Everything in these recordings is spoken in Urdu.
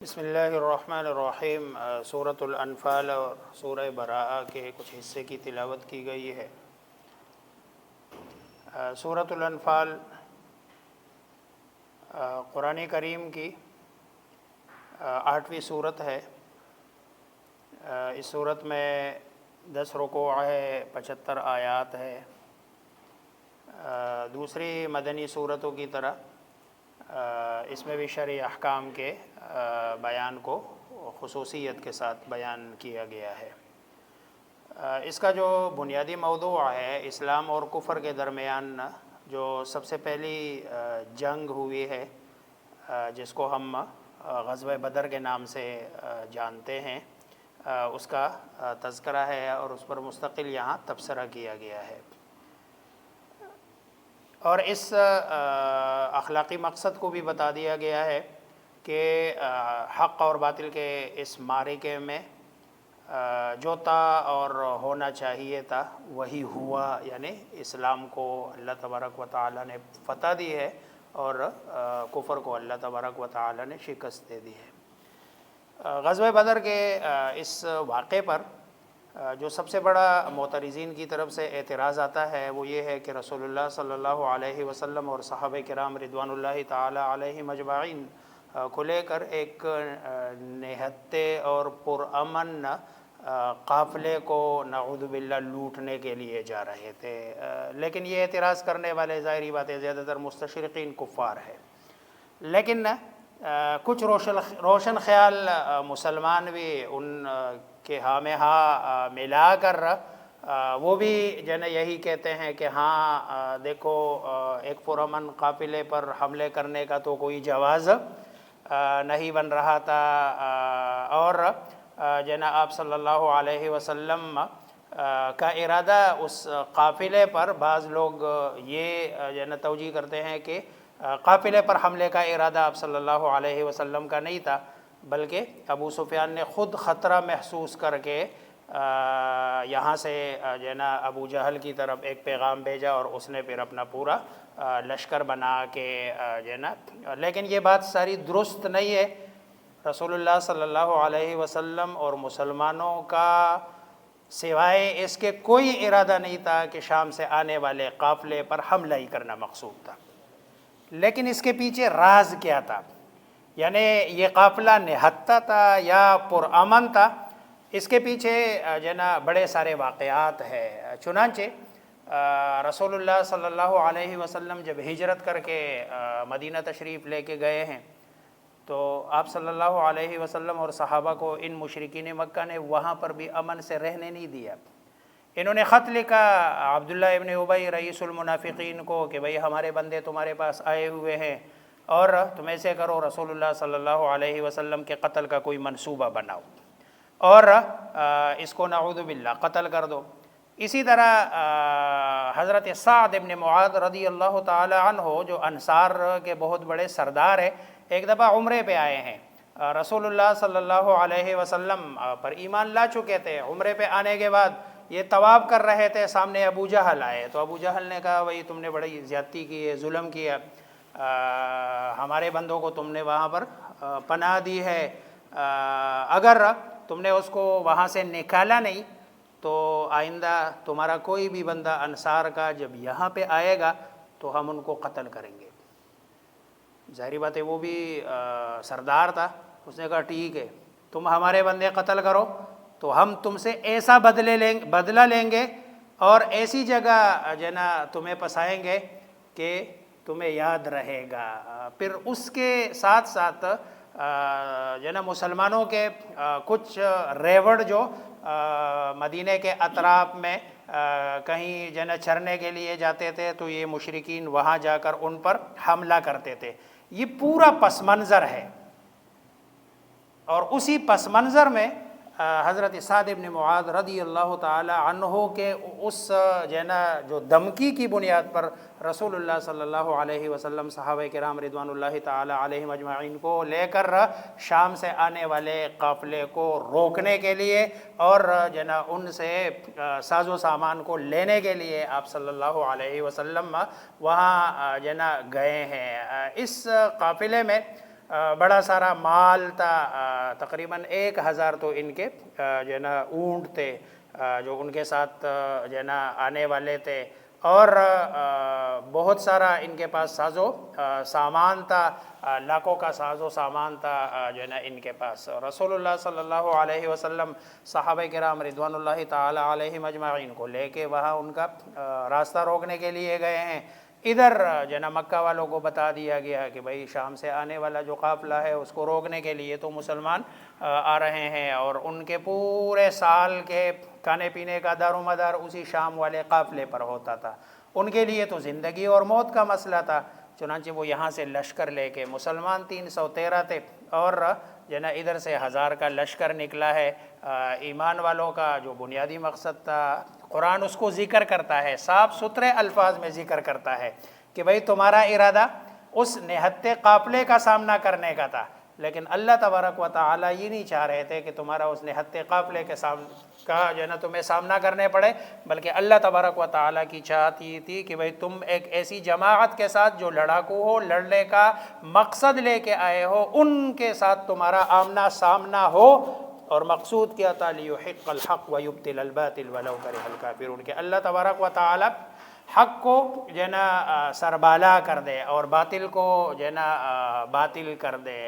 بسم اللہ الرحمن الرحیم۔ سورۃ الانفال اور سورہ براءہ کے کچھ حصے کی تلاوت کی گئی ہے۔ سورۃ الانفال قرآن کریم کی 8ویں سورت ہے۔ اس سورت میں 10 رکوع ہے، 75 آیات ہے۔ دوسری مدنی سورتوں کی طرح اس میں بھی شرعی احکام کے بیان کو خصوصیت کے ساتھ بیان کیا گیا ہے۔ اس کا جو بنیادی موضوع ہے، اسلام اور کفر کے درمیان جو سب سے پہلی جنگ ہوئی ہے، جس کو ہم غزوہ بدر کے نام سے جانتے ہیں، اس کا تذکرہ ہے اور اس پر مستقل یہاں تبصرہ کیا گیا ہے۔ اور اس اخلاقی مقصد کو بھی بتا دیا گیا ہے کہ حق اور باطل کے اس معرکے میں جو تھا اور ہونا چاہیے تھا وہی ہوا، یعنی اسلام کو اللہ تبارک و تعالی نے فتح دی ہے اور کفر کو اللہ تبارک و تعالی نے شکست دے دی ہے۔ غزوہ بدر کے اس واقعے پر جو سب سے بڑا معترضین کی طرف سے اعتراض آتا ہے وہ یہ ہے کہ رسول اللہ صلی اللہ علیہ وسلم اور صحابہ کرام رضوان اللہ تعالی علیہم اجمعین کو لے کر ایک نہتے اور پرامن قافلے کو نعوذ باللہ لوٹنے کے لیے جا رہے تھے، لیکن یہ اعتراض کرنے والے ظاہری بات ہے زیادہ تر مستشرقین کفار ہے۔ لیکن کچھ روشن خیال مسلمان بھی ان کے ہاں میں ہاں ملا کر وہ بھی یہی کہتے ہیں کہ ہاں دیکھو، ایک پرامن قافلے پر حملے کرنے کا تو کوئی جواز نہیں بن رہا تھا، اور آپ صلی اللہ علیہ وسلم کا ارادہ اس قافلے پر بعض لوگ یہ توجیہ کرتے ہیں کہ قافلے پر حملے کا ارادہ آپ صلی اللہ علیہ وسلم کا نہیں تھا، بلکہ ابو سفیان نے خود خطرہ محسوس کر کے یہاں سے ابو جہل کی طرف ایک پیغام بھیجا اور اس نے پھر اپنا پورا لشکر بنا کے لیکن یہ بات ساری درست نہیں ہے۔ رسول اللہ صلی اللہ علیہ وسلم اور مسلمانوں کا سوائے اس کے کوئی ارادہ نہیں تھا کہ شام سے آنے والے قافلے پر حملہ ہی کرنا مقصود تھا، لیکن اس کے پیچھے راز کیا تھا، یعنی یہ قافلہ نہتہ تھا یا پرامن تھا، اس کے پیچھے بڑے سارے واقعات ہیں۔ چنانچہ رسول اللہ صلی اللہ علیہ وسلم جب ہجرت کر کے مدینہ تشریف لے کے گئے ہیں تو آپ صلی اللہ علیہ وسلم اور صحابہ کو ان مشرکین مکہ نے وہاں پر بھی امن سے رہنے نہیں دیا۔ انہوں نے خط لکھا عبداللہ ابن ابی رئیس المنافقین کو کہ بھئی ہمارے بندے تمہارے پاس آئے ہوئے ہیں اور تم ایسے کرو، رسول اللہ صلی اللہ علیہ وسلم کے قتل کا کوئی منصوبہ بناؤ اور اس کو نعوذ باللہ قتل کر دو۔ اسی طرح حضرت سعد ابن معاذ رضی اللہ تعالی عنہ جو انصار کے بہت بڑے سردار ہیں، ایک دفعہ عمرے پہ آئے ہیں، رسول اللہ صلی اللہ علیہ وسلم پر ایمان لا چکے تھے۔ عمرے پہ آنے کے بعد یہ طواف کر رہے تھے، سامنے ابو جہل آئے تو ابو جہل نے کہا بھئی تم نے بڑی زیادتی کی ہے، ظلم کیا، ہمارے بندوں کو تم نے وہاں پر پناہ دی ہے، اگر تم نے اس کو وہاں سے نکالا نہیں تو آئندہ تمہارا کوئی بھی بندہ انصار کا جب یہاں پہ آئے گا تو ہم ان کو قتل کریں گے۔ ظاہری بات ہے وہ بھی سردار تھا، اس نے کہا ٹھیک ہے، تم ہمارے بندے قتل کرو تو ہم تم سے ایسا بدلہ لیں گے اور ایسی جگہ تمہیں پھنسائیں گے کہ تمہیں یاد رہے گا۔ پھر اس کے ساتھ ساتھ مسلمانوں کے کچھ ریوڑ جو مدینہ کے اطراف میں کہیں چرنے کے لیے جاتے تھے تو یہ مشرکین وہاں جا کر ان پر حملہ کرتے تھے۔ یہ پورا پس منظر ہے، اور اسی پس منظر میں حضرت سعد ابن معاذ رضی اللہ تعالی عنہ کے اس جو دھمکی کی بنیاد پر رسول اللہ صلی اللہ علیہ وسلم صحابہ کرام رضوان اللہ تعالی علیہم اجمعین کو لے کر شام سے آنے والے قافلے کو روکنے کے لیے اور ان سے ساز و سامان کو لینے کے لیے آپ صلی اللہ علیہ وسلم وہاں گئے ہیں۔ اس قافلے میں بڑا سارا مال تھا، تقریباً 1000 تو ان کے جو ہے نا اونٹ تھے جو ان کے ساتھ جو ہے نا آنے والے تھے، اور بہت سارا ان کے پاس ساز و سامان تھا، لاکھوں کا ساز و سامان تھا جو ہے نا ان کے پاس۔ رسول اللہ صلی اللہ علیہ وسلم صحابہ کرام رضوان اللہ تعالی علیہم اجمعین کو لے کے وہاں ان کا راستہ روکنے کے لیے گئے ہیں۔ ادھر جو ہے نا مکہ والوں کو بتا دیا گیا کہ بھائی شام سے آنے والا جو قافلہ ہے اس کو روکنے کے لیے تو مسلمان آ رہے ہیں، اور ان کے پورے سال کے کھانے پینے کا دار و مدار اسی شام والے قافلے پر ہوتا تھا، ان کے لیے تو زندگی اور موت کا مسئلہ تھا۔ چنانچہ وہ یہاں سے لشکر لے کے، مسلمان 313 تھے اور جو ہے نا ادھر سے 1000 کا لشکر نکلا ہے۔ ایمان والوں کا جو بنیادی مقصد تھا، قرآن اس کو ذکر کرتا ہے، صاف ستھرے الفاظ میں ذکر کرتا ہے کہ بھئی تمہارا ارادہ اس نہتے قافلے کا سامنا کرنے کا تھا، لیکن اللہ تبارک و تعالیٰ یہ نہیں چاہ رہے تھے کہ تمہارا اس نہتے قافلے کے کا جو ہے نا تمہیں سامنا کرنے پڑے، بلکہ اللہ تبارک و تعالیٰ کی چاہت یہ تھی کہ بھئی تم ایک ایسی جماعت کے ساتھ جو لڑاکو ہو، لڑنے کا مقصد لے کے آئے ہو، ان کے ساتھ تمہارا آمنا سامنا ہو، اور مقصود کیا تھا لیحق الحق ویبطل الباطل ولو کرہ الکافرون، کہ اللہ تبارک و تعالیٰ حق کو جو ہے نا سربالا کر دے اور باطل کو جو ہے نا باطل کر دے۔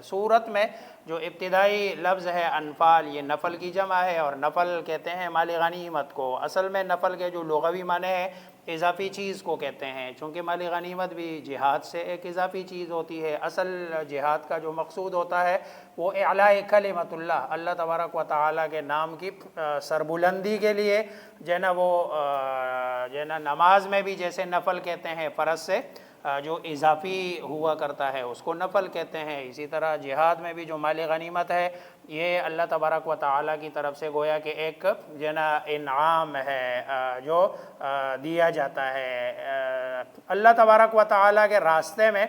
سورت میں جو ابتدائی لفظ ہے انفال، یہ نفل کی جمع ہے، اور نفل کہتے ہیں مال غنیمت کو۔ اصل میں نفل کے جو لغوی معنی ہے اضافی چیز کو کہتے ہیں، چونکہ مال غنیمت بھی جہاد سے ایک اضافی چیز ہوتی ہے۔ اصل جہاد کا جو مقصود ہوتا ہے وہ اعلاء کلمت اللہ، اللہ تبارک و تعالیٰ کے نام کی سربلندی کے لیے جو ہے نا وہ جو ہے نا نماز میں بھی جیسے نفل کہتے ہیں فرض سے جو اضافی ہوا کرتا ہے اس کو نفل کہتے ہیں، اسی طرح جہاد میں بھی جو مال غنیمت ہے یہ اللہ تبارک و تعالیٰ کی طرف سے گویا کہ ایک جو ہے نا انعام ہے جو دیا جاتا ہے۔ اللہ تبارک و تعالیٰ کے راستے میں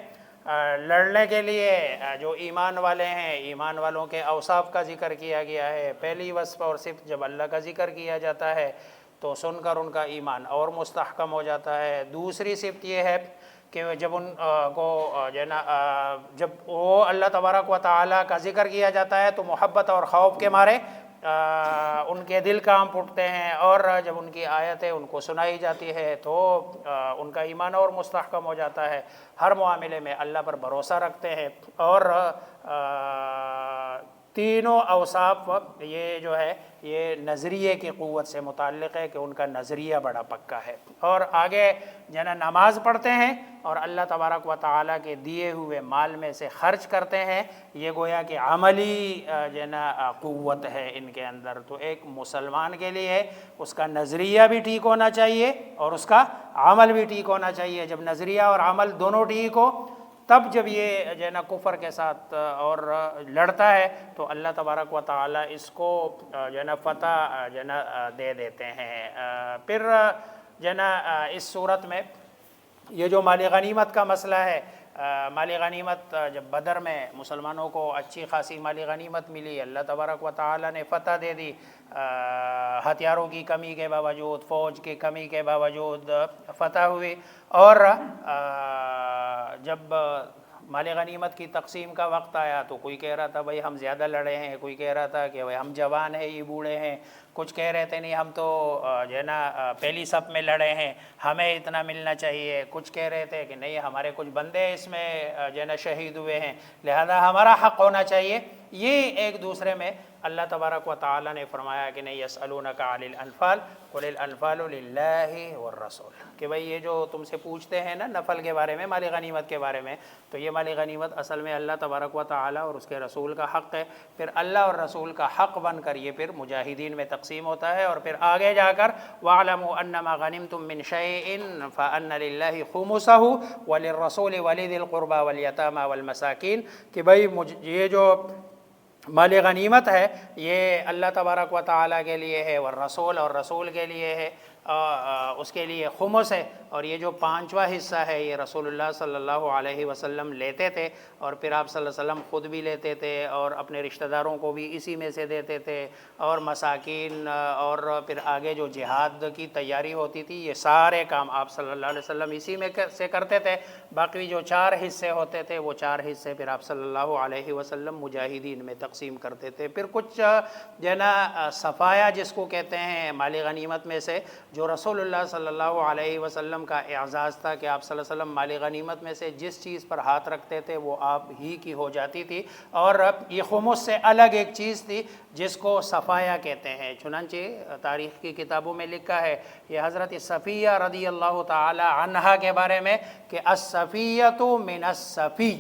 لڑنے کے لیے جو ایمان والے ہیں، ایمان والوں کے اوصاف کا ذکر کیا گیا ہے۔ پہلی وصف اور صفت جب اللہ کا ذکر کیا جاتا ہے تو سن کر ان کا ایمان اور مستحکم ہو جاتا ہے۔ دوسری صفت یہ ہے کہ جب ان کو جو ہے نا جب وہ اللہ تبارک و تعالیٰ کا ذکر کیا جاتا ہے تو محبت اور خوف کے مارے ان کے دل کانپ اٹھتے ہیں، اور جب ان کی آیتیں ان کو سنائی جاتی ہے تو ان کا ایمان اور مستحکم ہو جاتا ہے، ہر معاملے میں اللہ پر بھروسہ رکھتے ہیں، اور تینوں اوصاف یہ جو ہے یہ نظریے کی قوت سے متعلق ہے کہ ان کا نظریہ بڑا پکا ہے، اور آگے جو ہے نا نماز پڑھتے ہیں اور اللہ تبارک و تعالیٰ کے دیے ہوئے مال میں سے خرچ کرتے ہیں، یہ گویا کہ عملی جو ہے نا قوت ہے ان کے اندر۔ تو ایک مسلمان کے لیے اس کا نظریہ بھی ٹھیک ہونا چاہیے اور اس کا عمل بھی ٹھیک ہونا چاہیے۔ جب نظریہ اور عمل دونوں ٹھیک ہو تب جب یہ جو ہے نا کفر کے ساتھ اور لڑتا ہے تو اللہ تبارک و تعالیٰ اس کو جو ہے نا فتح جو ہے نا دے دیتے ہیں۔ پھر جو ہے نا اس صورت میں یہ جو مال غنیمت کا مسئلہ ہے، مال غنیمت جب بدر میں مسلمانوں کو اچھی خاصی مال غنیمت ملی، اللہ تبارک و تعالیٰ نے فتح دے دی، ہتھیاروں کی کمی کے باوجود، فوج کی کمی کے باوجود فتح ہوئی، اور جب مال غنیمت کی تقسیم کا وقت آیا تو کوئی کہہ رہا تھا بھائی ہم زیادہ لڑے ہیں، کوئی کہہ رہا تھا کہ بھائی ہم جوان ہیں یہ بوڑھے ہیں، کچھ کہہ رہے تھے نہیں ہم تو جو ہے نا پہلی صف میں لڑے ہیں ہمیں اتنا ملنا چاہیے، کچھ کہہ رہے تھے کہ نہیں ہمارے کچھ بندے اس میں جو ہے نا شہید ہوئے ہیں لہذا ہمارا حق ہونا چاہیے۔ یہ ایک دوسرے میں اللہ تبارک و تعالیٰ نے فرمایا کہ نہیں یسألونک عن الانفال قل الانفال للہ والرسول، کہ بھئی یہ جو تم سے پوچھتے ہیں نا نفل کے بارے میں، مال غنیمت کے بارے میں، تو یہ مال غنیمت اصل میں اللہ تبارک و تعالیٰ اور اس کے رسول کا حق ہے، پھر اللہ اور رسول کا حق بن کر یہ پھر مجاہدین میں تقسیم ہوتا ہے، اور پھر آگے جا کر وَاعْلَمُوا أَنَّمَا غَنِمْتُم مِّن شَيْءٍ فَأَنَّ لِلَّهِ خُمُسَهُ وَلِلرَّسُولِ وَلِذِي الْقُرْبَى وَالْيَتَامَى وَالْمَسَاكِينِ، کہ بھئی یہ جو مال غنیمت ہے یہ اللہ تبارک و تعالیٰ کے لیے ہے، والرسول اور رسول کے لیے ہے، اس کے لیے خمس ہے، اور یہ جو پانچواں حصہ ہے یہ رسول اللہ صلی اللہ علیہ وسلم لیتے تھے، اور پھر آپ صلی اللہ علیہ وسلم خود بھی لیتے تھے اور اپنے رشتہ داروں کو بھی اسی میں سے دیتے تھے، اور مساکین اور پھر آگے جو جہاد کی تیاری ہوتی تھی یہ سارے کام آپ صلی اللہ علیہ وسلم اسی میں سے کرتے تھے۔ باقی جو 4 حصے ہوتے تھے وہ 4 حصے پھر آپ صلی اللہ علیہ وسلم مجاہدین میں تقسیم کرتے تھے۔ پھر کچھ جو ہے نا صفایا جس کو کہتے ہیں مال غنیمت میں سے، جو رسول اللہ صلی اللہ علیہ وسلم کا اعزاز تھا کہ آپ صلی اللہ علیہ وسلم مال غنیمت میں سے جس چیز پر ہاتھ رکھتے تھے وہ آپ ہی کی ہو جاتی تھی، اور یہ خمس سے الگ ایک چیز تھی جس کو صفایا کہتے ہیں۔ چنانچہ تاریخ کی کتابوں میں لکھا ہے یہ حضرت صفیہ رضی اللہ تعالی عنہا کے بارے میں کہ الصفیۃ من الصفی،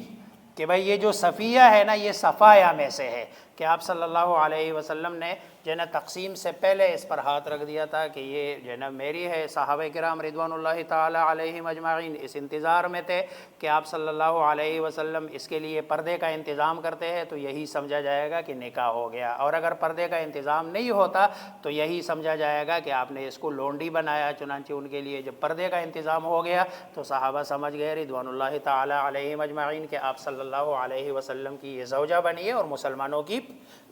کہ بھائی یہ جو صفیہ ہے نا یہ صفایا میں سے ہے، کہ آپ صلی اللہ علیہ وسلم نے جو ہے نا تقسیم سے پہلے اس پر ہاتھ رکھ دیا تھا کہ یہ جو ہے نا میری ہے۔ صحابہ کرام رضوان اللہ تعالی علیہم اجمعین اس انتظار میں تھے کہ آپ صلی اللہ علیہ وسلم اس کے لیے پردے کا انتظام کرتے ہیں تو یہی سمجھا جائے گا کہ نکاح ہو گیا، اور اگر پردے کا انتظام نہیں ہوتا تو یہی سمجھا جائے گا کہ آپ نے اس کو لونڈی بنایا۔ چنانچہ ان کے لیے جب پردے کا انتظام ہو گیا تو صحابہ سمجھ گئے رضوان اللہ تعالی علیہم اجمعین کہ آپ صلی اللہ علیہ وسلم کی یہ زوجہ بنی ہے اور مسلمانوں کی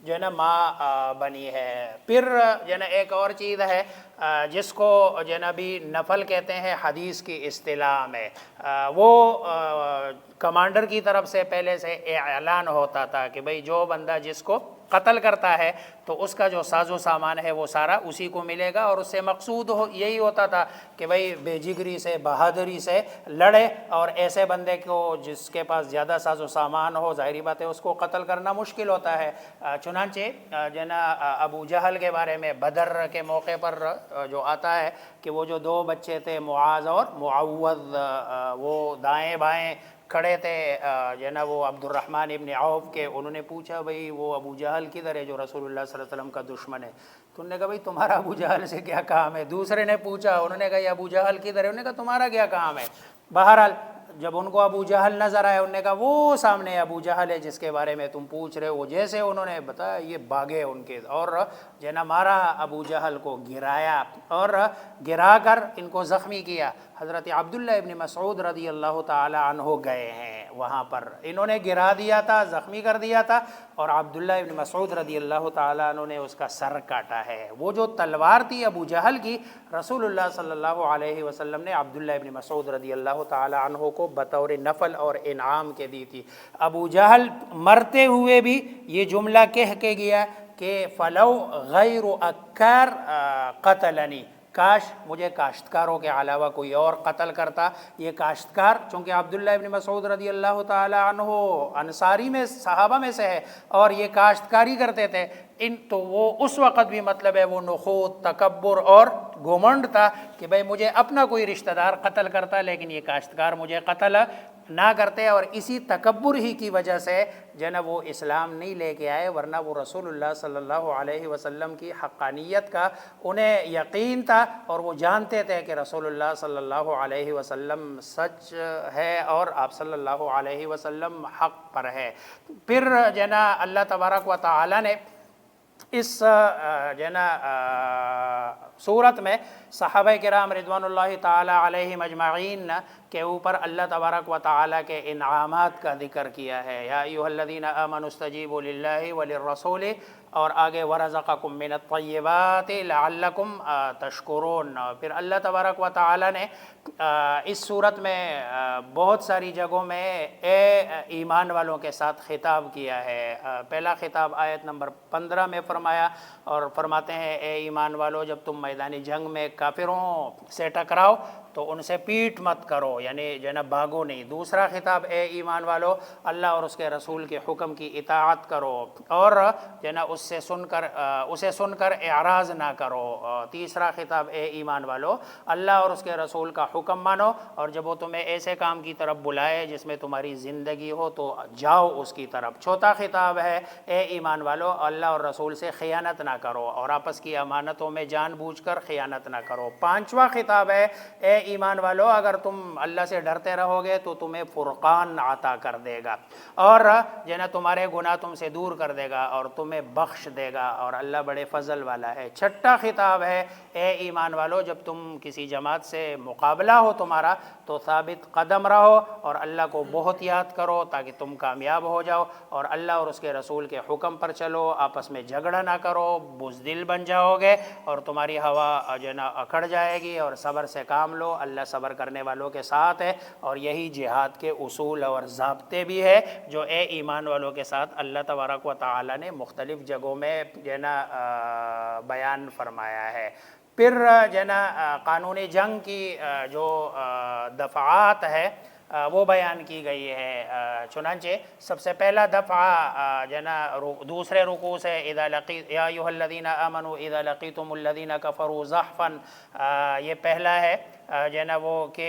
جو ہے نا ماں بنی ہے۔ پھر جو ہے نا ایک اور چیز ہے جس کو جو ہے نا بھی نفل کہتے ہیں حدیث کی اصطلاح میں، وہ کمانڈر کی طرف سے پہلے سے اعلان ہوتا تھا کہ بھئی جو بندہ جس کو قتل کرتا ہے تو اس کا جو ساز و سامان ہے وہ سارا اسی کو ملے گا، اور اس سے مقصود یہی ہوتا تھا کہ بھئی بے جگری سے بہادری سے لڑے، اور ایسے بندے کو جس کے پاس زیادہ ساز و سامان ہو ظاہری بات ہے اس کو قتل کرنا مشکل ہوتا ہے۔ چنانچہ جو ہے نا ابو جہل کے بارے میں بدر کے موقع پر جو آتا ہے کہ وہ جو 2 بچے تھے معاذ اور معوذ، وہ دائیں بائیں کھڑے تھے جو ہے نا وہ عبد الرحمن ابن عوف کے، انہوں نے پوچھا بھئی وہ ابو جہل کدھر ہے جو رسول اللہ صلی اللہ علیہ وسلم کا دشمن ہے؟ تو انہوں نے کہا بھئی تمہارا ابو جہل سے کیا کام ہے؟ دوسرے نے پوچھا، انہوں نے کہا یہ ابو جہل کدھر ہے؟ انہوں نے کہا تمہارا کیا کام ہے؟ بہرحال جب ان کو ابو جہل نظر آئے انہوں نے کہا وہ سامنے ابو جہل ہے جس کے بارے میں تم پوچھ رہے ہو۔ جیسے انہوں نے بتایا یہ بھاگے ان کے، اور جو ہے نا مارا ابو جہل کو، گرایا اور گرا کر ان کو زخمی کیا۔ حضرت عبداللہ ابن مسعود رضی اللہ تعالی عنہ گئے ہیں وہاں پر، انہوں نے گرا دیا تھا، زخمی کر دیا تھا، اور عبداللہ ابن مسعود رضی اللہ تعالی عنہ نے اس کا سر کاٹا ہے۔ وہ جو تلوار تھی ابو جہل کی، رسول اللہ صلی اللہ علیہ وسلم نے عبداللہ ابن مسعود رضی اللہ تعالی عنہ کو بطور نفل اور انعام کے دی تھی۔ ابو جہل مرتے ہوئے بھی یہ جملہ کہہ کے گیا کہ فلو غیر اکار قتلنی، کاش مجھے کاشتکاروں کے علاوہ کوئی اور قتل کرتا۔ یہ کاشتکار چونکہ عبداللہ ابن مسعود رضی اللہ تعالی عنہ انصاری میں صحابہ میں سے ہے اور یہ کاشتکاری کرتے تھے، تو وہ اس وقت بھی مطلب ہے وہ نخوت، تکبر اور گھمنڈ تھا کہ بھئی مجھے اپنا کوئی رشتہ دار قتل کرتا لیکن یہ کاشتکار مجھے قتل نہ کرتے، اور اسی تکبر ہی کی وجہ سے جو ہے نا وہ اسلام نہیں لے کے آئے، ورنہ وہ رسول اللہ صلی اللہ علیہ وسلم کی حقانیت کا انہیں یقین تھا، اور وہ جانتے تھے کہ رسول اللہ صلی اللہ علیہ وسلم سچ ہے اور آپ صلی اللہ علیہ وسلم حق پر ہے۔ پھر جو ہے نا اللہ تبارک و تعالی نے اس جو ہے نا صورت میں صحابہ کرام رضوان اللہ تعالی علیہم اجمعین کے اوپر اللہ تبارک و تعالی کے انعامات کا ذکر کیا ہے۔ یا ایھا الذین آمنوا استجیبوا للہ وللرسول، اور آگے ورزقکم من الطیبات لعلکم تشکرون۔ پھر اللہ تبارک و تعالی نے اس صورت میں بہت ساری جگہوں میں اے ایمان والوں کے ساتھ خطاب کیا ہے۔ پہلا خطاب آیت نمبر 15 میں فرمایا، اور فرماتے ہیں اے ایمان والو جب تم میدانی جنگ میں کافروں سے ٹکراؤ تو ان سے پیٹ مت کرو، یعنی جو ہے نا بھاگو نہیں۔ دوسرا خطاب اے ایمان والو اللہ اور اس کے رسول کے حکم کی اطاعت کرو، اور جو ہے نا اسے سن کر اعراض نہ کرو۔ تیسرا خطاب اے ایمان والو اللہ اور اس کے رسول کا حکم مانو، اور جب وہ تمہیں ایسے کام کی طرف بلائے جس میں تمہاری زندگی ہو تو جاؤ اس کی طرف۔ چوتھا خطاب ہے اے ایمان والو اللہ اور رسول سے خیانت نہ کرو، اور آپس کی امانتوں میں جان بوجھ کر خیانت نہ کرو۔ پانچواں خطاب ہے اے ایمان والو اگر تم اللہ سے ڈرتے رہو گے تو تمہیں فرقان عطا کر دے گا اور جو نا تمہارے گناہ تم سے دور کر دے گا اور تمہیں بخش دے گا اور اللہ بڑے فضل والا ہے۔ چھٹا خطاب ہے اے ایمان والو جب تم کسی جماعت سے مقابلہ ہو تمہارا تو ثابت قدم رہو اور اللہ کو بہت یاد کرو تاکہ تم کامیاب ہو جاؤ اور اللہ اور اس کے رسول کے حکم پر چلو، آپس میں جھگڑا نہ کرو، بزدل بن جاؤ گے اور تمہاری ہوا جو ہے نا اکھڑ جائے گی، اور صبر سے کام لو، اللہ صبر کرنے والوں کے ساتھ ہے۔ اور یہی جہاد کے اصول اور ضابطے بھی ہے جو اے ایمان والوں کے ساتھ اللہ تبارک و تعالی نے مختلف جگہوں میں جو ہے نا بیان فرمایا ہے۔ پھر جو ہے نا قانون جنگ کی جو دفعات ہے وہ بیان کی گئی ہے۔ چنانچہ سب سے پہلا دفعہ جو ہے نا دوسرے رکوع سے اذا لقیت یا ایھا الذین آمنوا اذا لقیتم الذین کفروا زحفا، یہ پہلا ہے جو ہے نا وہ کہ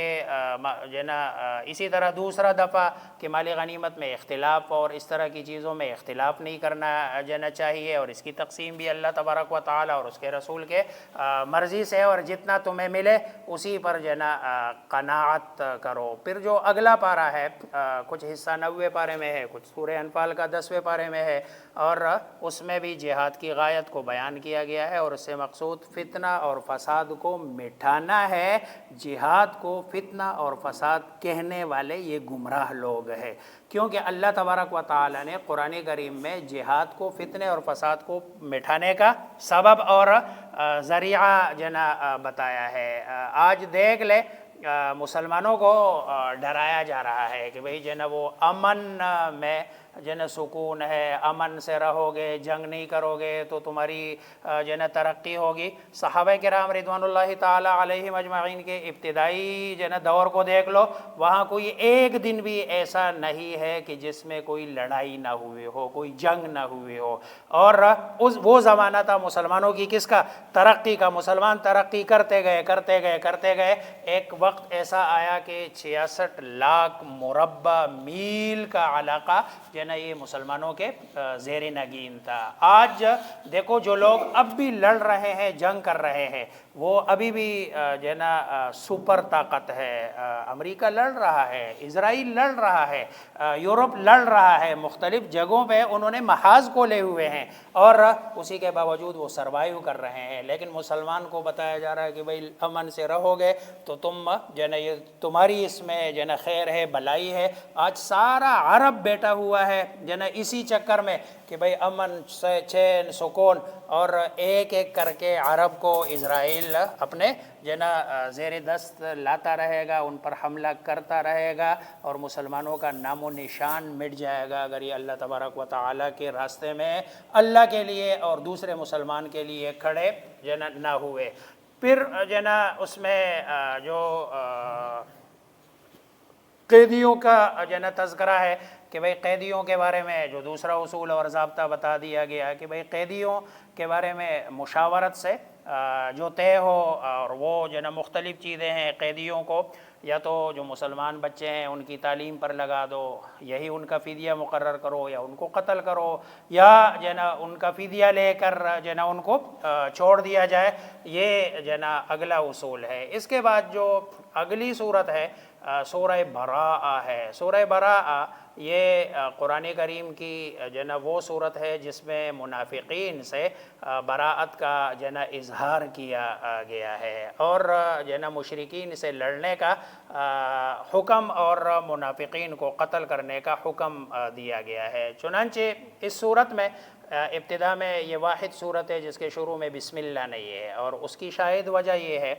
جو ہے نا اسی طرح دوسرا دفعہ کہ مال غنیمت میں اختلاف اور اس طرح کی چیزوں میں اختلاف نہیں کرنا جو ہے نا چاہیے، اور اس کی تقسیم بھی اللہ تبارک و تعالی اور اس کے رسول کے مرضی سے، اور جتنا تمہیں ملے اسی پر جو ہے نا قناعت کرو۔ پھر جو اگلا پارہ ہے کچھ حصہ 90 پارے میں ہے، کچھ سورہ انفال کا 10ویں پارے میں ہے، اور اس میں بھی جہاد کی غایت کو بیان کیا گیا ہے اور اس سے مقصود فتنہ اور فساد کو مٹھانا ہے۔ جہاد کو فتنہ اور فساد کہنے والے یہ گمراہ لوگ ہیں، کیونکہ اللہ تبارک و تعالی نے قرآن کریم میں جہاد کو فتنے اور فساد کو مٹھانے کا سبب اور ذریعہ جو ہے نا بتایا ہے۔ آج دیکھ لے مسلمانوں کو ڈرایا جا رہا ہے کہ بھئی جو ہے نا وہ امن میں جو ہے نا سکون ہے، امن سے رہو گے، جنگ نہیں کرو گے تو تمہاری جو ہے نا ترقی ہوگی۔ صحابہ کرام رضوان اللہ تعالی علیہم اجمعین کے ابتدائی جو ہے نا دور کو دیکھ لو، وہاں کوئی ایک دن بھی ایسا نہیں ہے کہ جس میں کوئی لڑائی نہ ہوئی ہو، کوئی جنگ نہ ہوئی ہو، اور وہ زمانہ تھا مسلمانوں کی کس کا؟ ترقی کا۔ مسلمان ترقی کرتے گئے کرتے گئے کرتے گئے، ایک وقت ایسا آیا کہ 66 لاکھ مربع میل کا علاقہ جو ہے نا یہ مسلمانوں کے زیر نگین تھا۔ آج دیکھو جو لوگ اب بھی لڑ رہے ہیں، جنگ کر رہے ہیں، وہ ابھی بھی جو ہے نا سپر طاقت ہے۔ امریکہ لڑ رہا ہے، اسرائیل لڑ رہا ہے، یورپ لڑ رہا ہے، مختلف جگہوں پہ انہوں نے محاذ کھولے ہوئے ہیں اور اسی کے باوجود وہ سروائیو کر رہے ہیں۔ لیکن مسلمان کو بتایا جا رہا ہے کہ بھئی امن سے رہو گے تو تم جو ہے نا یہ تمہاری اس میں جو ہے نا خیر ہے، بھلائی ہے۔ آج سارا عرب بیٹھا ہوا ہے جو ہے نا اسی چکر میں کہ بھئی امن چین سکون، اور ایک ایک کر کے عرب کو اسرائیل اپنے جو ہے نا زیر دست لاتا رہے گا، ان پر حملہ کرتا رہے گا اور مسلمانوں کا نام و نشان مٹ جائے گا اگر یہ اللہ تبارک و تعالیٰ کے راستے میں اللہ کے لیے اور دوسرے مسلمان کے لیے کھڑے جو ہے نا نہ ہوئے۔ پھر جو ہے نا اس میں جو قیدیوں کا جو ہے نا تذکرہ ہے کہ بھئی قیدیوں کے بارے میں جو دوسرا اصول اور ضابطہ بتا دیا گیا کہ بھئی قیدیوں کے بارے میں مشاورت سے جو طے ہو، اور وہ جو ہے نا مختلف چیزیں ہیں قیدیوں کو، یا تو جو مسلمان بچے ہیں ان کی تعلیم پر لگا دو، یہی ان کا فدیہ مقرر کرو، یا ان کو قتل کرو، یا جو ہے نا ان کا فدیہ لے کر جو ہے نا ان کو چھوڑ دیا جائے، یہ جو ہے نا اگلا اصول ہے۔ اس کے بعد جو اگلی صورت ہے سورہ براءہ ہے۔ سورہ براءہ یہ قرآن کریم کی جو ہے نا وہ صورت ہے جس میں منافقین سے براءت کا جو ہے نا اظہار کیا گیا ہے اور جو ہے نا مشرکین سے لڑنے کا حکم اور منافقین کو قتل کرنے کا حکم دیا گیا ہے۔ چنانچہ اس صورت میں ابتدا میں یہ واحد صورت ہے جس کے شروع میں بسم اللہ نہیں ہے، اور اس کی شاہد وجہ یہ ہے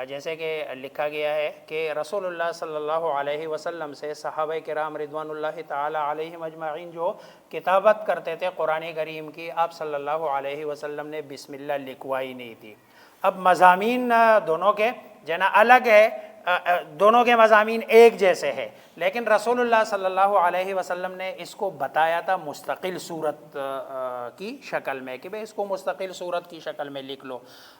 جیسے کہ لکھا گیا ہے کہ رسول اللہ صلی اللہ علیہ وسلم سے صحابہ کرام رضوان اللہ تعالی علیہم اجمعین جو کتابت کرتے تھے قرآن کریم کی، آپ صلی اللہ علیہ وسلم نے بسم اللہ لکھوائی نہیں تھی۔ اب مضامین دونوں کے جو ہے نا الگ ہے، دونوں کے مضامین ایک جیسے ہیں، لیکن رسول اللہ صلی اللہ علیہ وسلم نے اس کو بتایا تھا مستقل صورت کی شکل میں کہ بھئی اس کو مستقل صورت کی شکل میں لکھ لو۔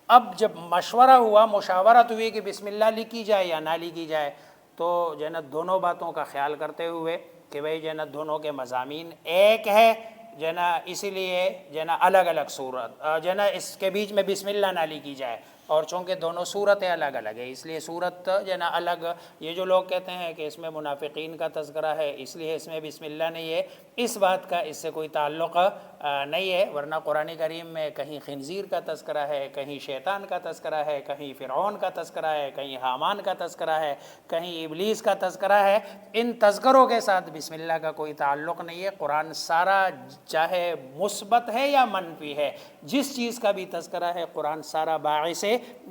اب جب مشورہ ہوا، مشاورت ہوئی کہ بسم اللہ لکھی جائے یا نہ لکھی جائے، تو جو ہے نا دونوں باتوں کا خیال کرتے ہوئے کہ بھئی جو ہے نا دونوں کے مضامین ایک ہے جو ہے نا اسی لیے جو ہے نا الگ الگ صورت جو ہے نا اس کے بیچ میں بسم اللہ نہ لکھی جائے، اور چونکہ دونوں صورتیں الگ الگ ہیں اس لیے صورت جو ہے نا الگ. یہ جو لوگ کہتے ہیں کہ اس میں منافقین کا تذکرہ ہے اس لیے اس میں بسم اللہ نہیں ہے، اس بات کا اس سے کوئی تعلق نہیں ہے، ورنہ قرآن کریم میں کہیں خنزیر کا تذکرہ ہے، کہیں شیطان کا تذکرہ ہے، کہیں فرعون کا تذکرہ ہے، کہیں حامان کا تذکرہ ہے، کہیں ابلیس کا تذکرہ ہے. ان تذکروں کے ساتھ بسم اللہ کا کوئی تعلق نہیں ہے. قرآن سارا چاہے مثبت ہے یا منفی ہے، جس چیز کا بھی تذکرہ ہے قرآن سارا باعث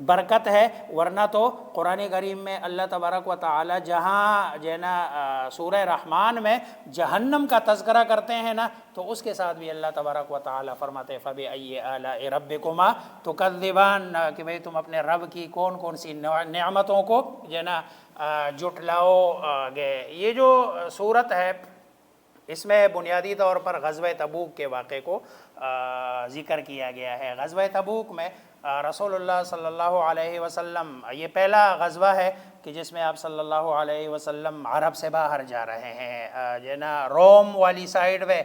برکت ہے. ورنہ تو قرآن کریم میں اللہ تبارک و تعالی جہاں جو ہے نا سورہ رحمان میں جہنم کا تذکرہ کرتے ہیں نا، تو اس کے ساتھ بھی اللہ تبارک و تعالی فرماتے فَبِأَيِّ آلَاءِ رَبِّكُمَا تُكَذِّبَانِ کہ بھئی تم اپنے رب کی کون کون سی نعمتوں کو جو ہے نا جھٹلاؤ گے. یہ جو صورت ہے اس میں بنیادی طور پر غزوہ تبوک کے واقعے کو ذکر کیا گیا ہے. غزوہ تبوک میں رسول اللہ صلی اللہ علیہ وسلم، یہ پہلا غزوہ ہے کہ جس میں آپ صلی اللہ علیہ وسلم عرب سے باہر جا رہے ہیں. جو ہے نا روم والی سائیڈ میں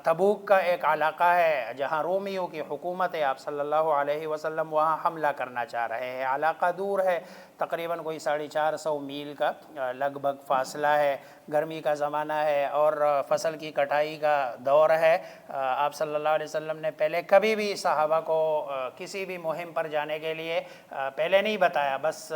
تبوک کا ایک علاقہ ہے جہاں رومیوں کی حکومت ہے. آپ صلی اللہ علیہ وسلم وہاں حملہ کرنا چاہ رہے ہیں. علاقہ دور ہے، تقریباً کوئی 450 میل کا لگ بھگ فاصلہ ہے. گرمی کا زمانہ ہے اور فصل کی کٹائی کا دور ہے. آپ صلی اللہ علیہ وسلم نے پہلے کبھی بھی صحابہ کو کسی بھی مہم پر جانے کے لیے پہلے نہیں بتایا. بس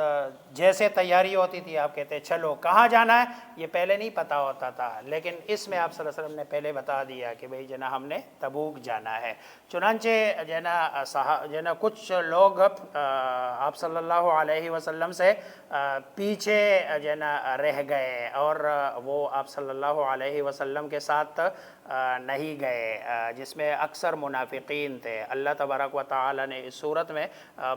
جیسے تیاری ہوتی تھی آپ کہتے چلو. کہاں جانا ہے یہ پہلے نہیں پتہ ہوتا تھا، لیکن اس میں آپ صلی اللہ علیہ وسلم نے پہلے بتا دیا کہ بھئی جنا ہم نے تبوک جانا ہے. چنانچہ جو نا کچھ لوگ آپ صلی اللہ علیہ وسلم سے پیچھے جو نا رہ گئے اور وہ آپ صلی اللہ علیہ وسلم کے ساتھ نہیں گئے، جس میں اکثر منافقین تھے. اللہ تبارک و تعالی نے اس صورت میں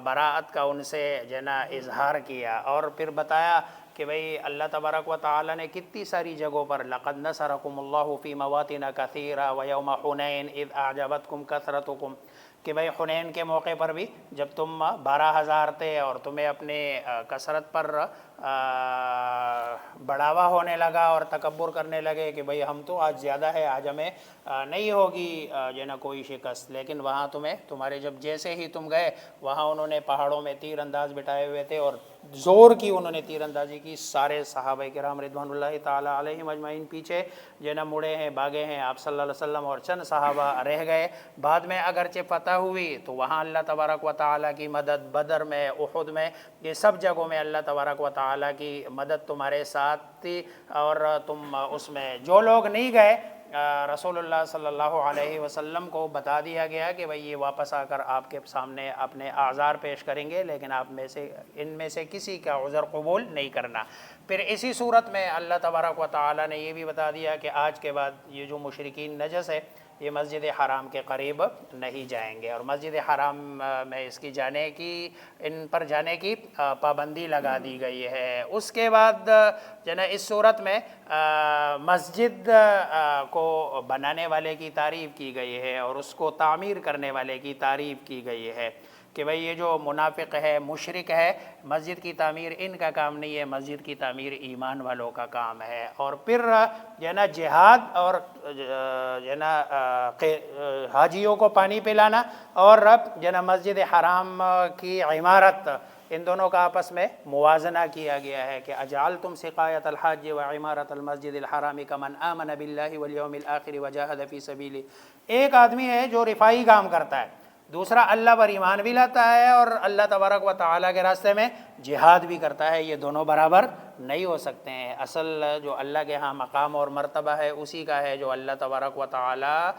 براءت کا ان سے جو نا اظہار کیا اور پھر بتایا کہ بھئی اللہ تبارک و تعالی نے کتنی ساری جگہوں پر لَقَدْ نَصَرَكُمُ اللَّهُ فِي مَوَاطِنَ كَثِيرًا وَيَوْمَ حُنَيْنٍ إِذْ أَعْجَبَتْكُمْ كَثْرَتُكُمْ کہ بھئی حنین کے موقع پر بھی جب تم 12,000 تھے اور تمہیں اپنے کثرت پر بڑھاوا ہونے لگا اور تکبر کرنے لگے کہ بھئی ہم تو آج زیادہ ہے، آج ہمیں نہیں ہوگی جو نا کوئی شکست. لیکن وہاں تمہارے جب جیسے ہی تم گئے وہاں انہوں نے پہاڑوں میں تیر انداز بٹھائے ہوئے تھے اور زور کی انہوں نے تیر اندازی کی. سارے صحابہ کرام رضوان اللہ تعالی علیہم اجمعین پیچھے جو نا مڑے ہیں، باغے ہیں. آپ صلی اللہ علیہ وسلم اور چند صحابہ رہ گئے. بعد میں اگرچہ فتح ہوئی تو وہاں اللہ تبارک و تعالیٰ کی مدد، بدر میں، احد میں، یہ سب جگہوں میں اللہ تبارک و تعالیٰ کی مدد تمہارے ساتھ تھی. اور تم اس میں جو لوگ نہیں گئے رسول اللہ صلی اللہ علیہ وسلم کو بتا دیا گیا کہ بھئی یہ واپس آ کر آپ کے سامنے اپنے اعذار پیش کریں گے، لیکن آپ میں سے ان میں سے کسی کا عذر قبول نہیں کرنا. پھر اسی صورت میں اللہ تبارک و تعالیٰ نے یہ بھی بتا دیا کہ آج کے بعد یہ جو مشرکین نجس ہے یہ مسجد حرام کے قریب نہیں جائیں گے، اور مسجد حرام میں ان پر جانے کی پابندی لگا دی گئی ہے. اس کے بعد جو نا اس صورت میں مسجد کو بنانے والے کی تعریف کی گئی ہے اور اس کو تعمیر کرنے والے کی تعریف کی گئی ہے کہ بھئی یہ جو منافق ہے، مشرک ہے، مسجد کی تعمیر ان کا کام نہیں ہے، مسجد کی تعمیر ایمان والوں کا کام ہے. اور پھر جو ہے نا جہاد اور جو ہے نا حاجیوں کو پانی پلانا اور جو ہے نا مسجد حرام کی عمارت، ان دونوں کا آپس میں موازنہ کیا گیا ہے کہ اجعلتم سقایۃ الحاج وعمارۃ المسجد الحرام کمن آمن باللہ والیوم الآخر وجاہد فی سبیلہ. ایک آدمی ہے جو رفائی کام کرتا ہے، دوسرا اللہ پر ایمان بھی لاتا ہے اور اللہ تبارک و تعالیٰ کے راستے میں جہاد بھی کرتا ہے. یہ دونوں برابر نہیں ہو سکتے ہیں. اصل جو اللہ کے ہاں مقام اور مرتبہ ہے اسی کا ہے جو اللہ تبارک و تعالیٰ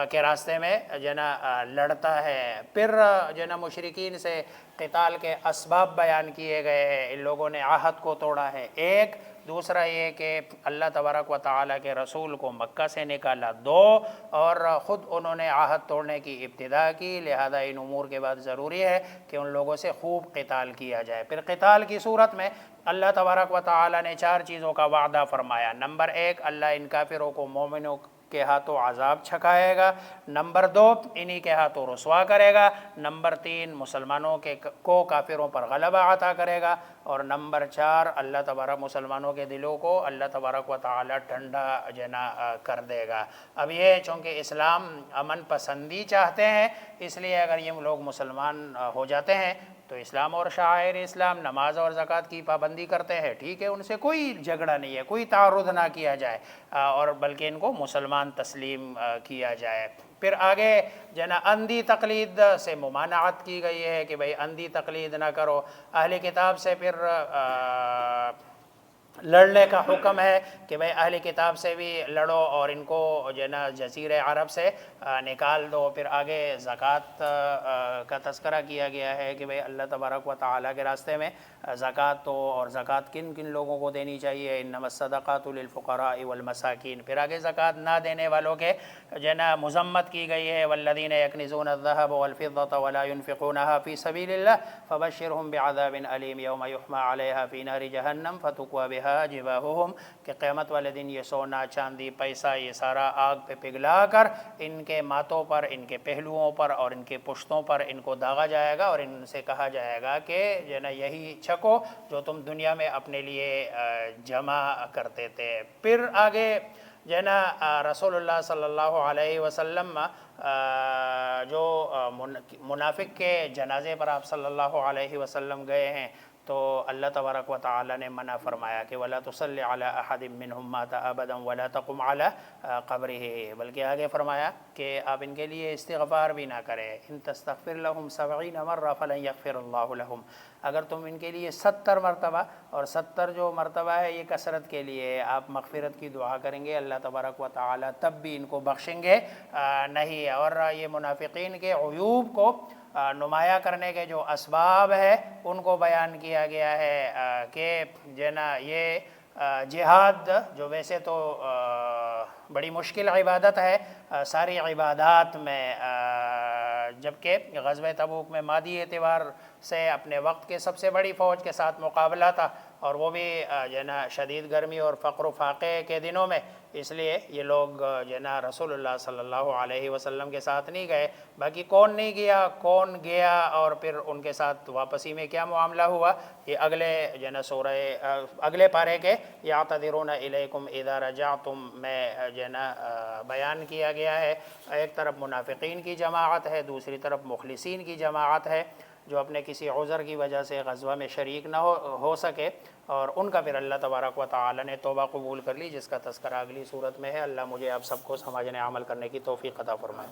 کے راستے میں جو نا لڑتا ہے. پھر جو نا مشرکین سے قتال کے اسباب بیان کیے گئے ہیں. ان لوگوں نے عہد کو توڑا ہے، ایک. دوسرا یہ کہ اللہ تبارک و تعالیٰ کے رسول کو مکہ سے نکالا، دو. اور خود انہوں نے عہد توڑنے کی ابتدا کی. لہذا ان امور کے بعد ضروری ہے کہ ان لوگوں سے خوب قتال کیا جائے. پھر قتال کی صورت میں اللہ تبارک و تعالیٰ نے 4 چیزوں کا وعدہ فرمایا. نمبر 1، اللہ ان کافروں کو مومنوں کے ہاتھوں عذاب چھکائے گا. نمبر 2، انہی کے ہاتھوں رسوا کرے گا. نمبر 3، مسلمانوں کو کافروں پر غلبہ عطا کرے گا. اور نمبر 4، اللہ تبارک مسلمانوں کے دلوں کو اللہ تبارک و تعالی ٹھنڈا جنا کر دے گا. اب یہ چونکہ اسلام امن پسندی چاہتے ہیں، اس لیے اگر یہ لوگ مسلمان ہو جاتے ہیں تو تو اسلام اور شعائر اسلام نماز اور زکوٰۃ کی پابندی کرتے ہیں، ٹھیک ہے، ان سے کوئی جھگڑا نہیں ہے، کوئی تعارض نہ کیا جائے اور بلکہ ان کو مسلمان تسلیم کیا جائے۔ پھر آگے جو نا اندھی تقلید سے ممانعت کی گئی ہے کہ بھئی اندھی تقلید نہ کرو، اہل کتاب سے پھر لڑنے کا حکم ہے کہ بھئی اہل کتاب سے بھی لڑو اور ان کو جو ہے نا جزیرہ عرب سے نکال دو۔ پھر آگے زکوٰۃ کا تذکرہ کیا گیا ہے کہ بھئی اللہ تبارک و تعالیٰ کے راستے میں زکوٰۃ تو، اور زکوٰۃ کن کن لوگوں کو دینی چاہیے، انما الصدقات للفقراء والمساکین۔ پھر آگے زکوٰۃ نہ دینے والوں کے جو ہے نا مذمت کی گئی ہے، والذین یکنزون الذهب والفضة ولا ينفقونها في سبیل اللہ فبشرهم بعذاب علیم یوم یحمى علیہا فی نار جہنم فتکوی بہا جباہہم، کہ قیامت والے دن یہ سونا چاندی پیسہ یہ سارا آگ پہ پگھلا کر ان کے ماتھوں پر، ان کے پہلوؤں پر اور ان کے پشتوں پر ان کو داغا جائے گا، اور ان سے کہا جائے گا کہ جو ہے نا یہی چھکو جو تم دنیا میں اپنے لیے جمع کرتے تھے۔ پھر آگے جو ہے نا رسول اللہ صلی اللہ علیہ وسلم جو منافق کے جنازے پر آپ صلی اللہ علیہ وسلم گئے ہیں تو اللہ تبارک و تعالی نے منع فرمایا کہ وَلَا تُصَلِّ عَلَىٰ أَحَدٍ مِّنْهُمْ مَاتَ أَبَدًا وَلَا تَقُمْ عَلَىٰ قَبْرِهِ، بلکہ آگے فرمایا کہ آپ ان کے لیے استغفار بھی نہ کریں، ان تستغفر لهم 70 مرة فلن يغفر اللہ لهم، اگر تم ان کے لیے 70 مرتبہ، اور 70 جو مرتبہ ہے یہ کثرت کے لیے، آپ مغفرت کی دعا کریں گے اللہ تبارک و تعالی تب بھی ان کو بخشیں گے نہیں۔ اور یہ منافقین کے عیوب کو نمایاں کرنے کے جو اسباب ہے ان کو بیان کیا گیا ہے کہ جو ہے نا یہ جہاد جو ویسے تو بڑی مشکل عبادت ہے ساری عبادات میں، جبکہ غزوہ تبوک میں مادی اعتبار سے اپنے وقت کے سب سے بڑی فوج کے ساتھ مقابلہ تھا، اور وہ بھی جو ہے نا شدید گرمی اور فقر و فاقے کے دنوں میں، اس لیے یہ لوگ جو ہے نا رسول اللہ صلی اللہ علیہ وسلم کے ساتھ نہیں گئے۔ باقی کون نہیں گیا، کون گیا، اور پھر ان کے ساتھ واپسی میں کیا معاملہ ہوا، یہ اگلے جو ہے نا سورہ اگلے پارے کے یعتذرون الیکم اذا رجعتم میں جو ہے نا بیان کیا گیا ہے۔ ایک طرف منافقین کی جماعت ہے، دوسری طرف مخلصین کی جماعت ہے جو اپنے کسی عذر کی وجہ سے غزوہ میں شریک نہ ہو سکے، اور ان کا پھر اللہ تبارک و تعالی نے توبہ قبول کر لی، جس کا تذکرہ اگلی صورت میں ہے۔ اللہ مجھے آپ سب کو سمجھنے عمل کرنے کی توفیق عطا فرمائے۔